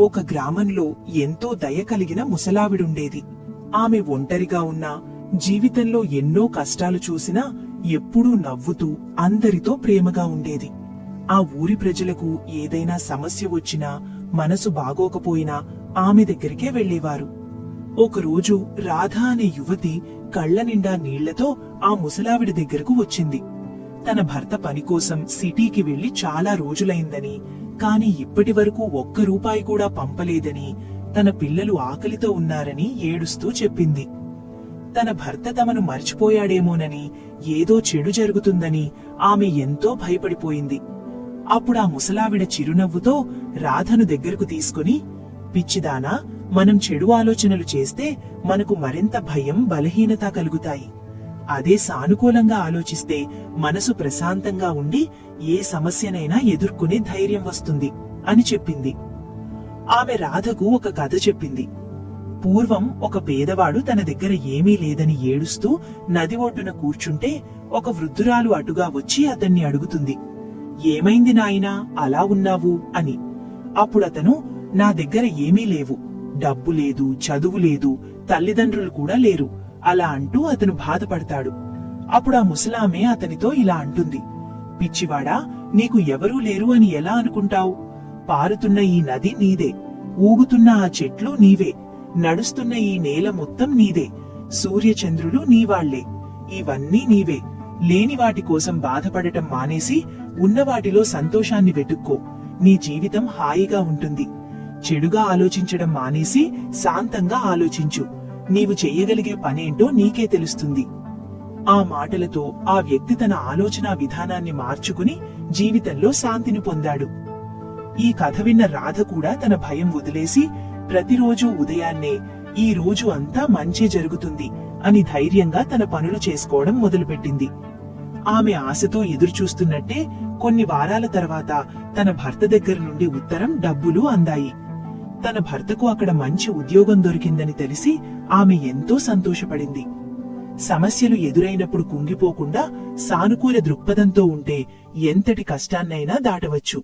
ఒక గ్రామంలో ఎంతో దయ కలిగిన ముసలావిడుండేది. ఆమె ఒంటరిగా ఉన్నా, జీవితంలో ఎన్నో కష్టాలు చూసినా ఎప్పుడూ నవ్వుతూ అందరితో ప్రేమగా ఉండేది. ఆ ఊరి ప్రజలకు ఏదైనా సమస్య వచ్చినా, మనసు బాగోకపోయినా ఆమె దగ్గరికే వెళ్లేవారు. ఒకరోజు రాధ అనే యువతి కళ్ల నిండా నీళ్లతో ఆ ముసలావిడి దగ్గరకు వచ్చింది. తన భర్త పనికోసం సిటీకి వెళ్లి చాలా రోజులైందని, కాని ఇప్పటి వరకు ఒక్క రూపాయి కూడా పంపలేదని, తన పిల్లలు ఆకలితో ఉన్నారని ఏడుస్తూ చెప్పింది. తన భర్త తమను మర్చిపోయాడేమోనని, ఏదో చెడు జరుగుతుందని ఆమె ఎంతో భయపడిపోయింది. అప్పుడా ముసలావిడ చిరునవ్వుతో రాధను దగ్గరకు తీసుకుని, పిచ్చిదానా, మనం చెడు ఆలోచనలు చేస్తే మనకు మరింత భయం, బలహీనత కలుగుతాయి. అదే సానుకూలంగా ఆలోచిస్తే మనసు ప్రశాంతంగా ఉండి ఏ సమస్యనైనా ఎదుర్కొనే ధైర్యం వస్తుంది అని చెప్పింది. ఆమె రాధకు ఒక కథ చెప్పింది. పూర్వం ఒక పేదవాడు తన దగ్గర ఏమీ లేదని ఏడుస్తూ నది ఒడ్డున కూర్చుంటే ఒక వృద్ధురాలు అటుగా వచ్చి అతన్ని అడుగుతుంది, ఏమైంది నాయనా, అలా ఉన్నావు అని. అప్పుడతను, నా దగ్గర ఏమీ లేవు, డబ్బు లేదు, చదువు లేదు, తల్లిదండ్రులు కూడా లేరు అలా అంటూ అతను బాధపడతాడు. అప్పుడు ఆ ముసలామె అతనితో ఇలా అంటుంది, పిచ్చివాడా, నీకు ఎవరూ లేరు అని ఎలా అనుకుంటావు? పారుతున్న ఈ నది నీదే, ఊగుతున్న ఆ చెట్లు నీవే, నడుస్తున్న ఈ నేల మొత్తం నీదే, సూర్యచంద్రులు నీవాళ్లే, ఇవన్నీ నీవే. లేని వాటి కోసం బాధపడటం మానేసి ఉన్నవాటిలో సంతోషాన్ని వెతుక్కో, నీ జీవితం హాయిగా ఉంటుంది. చెడుగా ఆలోచించడం మానేసి శాంతంగా ఆలోచించు, నీవు చెయ్యగలిగే పనేంటో నీకే తెలుస్తుంది. ఆ మాటలతో ఆ వ్యక్తి తన ఆలోచనా విధానాన్ని మార్చుకుని జీవితంలో శాంతిని పొందాడు. ఈ కథ విన్న రాధ కూడా తన భయం వదిలేసి ప్రతిరోజు ఉదయాన్నే ఈ రోజు అంతా మంచే జరుగుతుంది అని ధైర్యంగా తన పనులు చేసుకోవడం మొదలుపెట్టింది. ఆమె ఆశతో ఎదురుచూస్తున్నట్టే కొన్ని వారాల తర్వాత తన భర్త దగ్గర నుండి ఉత్తరం, డబ్బులు అందాయి. తన భర్తకు అక్కడ మంచి ఉద్యోగం దొరికిందని తెలిసి ఆమె ఎంతో సంతోషపడింది. సమస్యలు ఎదురైనప్పుడు కుంగిపోకుండా సానుకూల దృక్పథంతో ఉంటే ఎంతటి కష్టాన్నైనా దాటవచ్చు.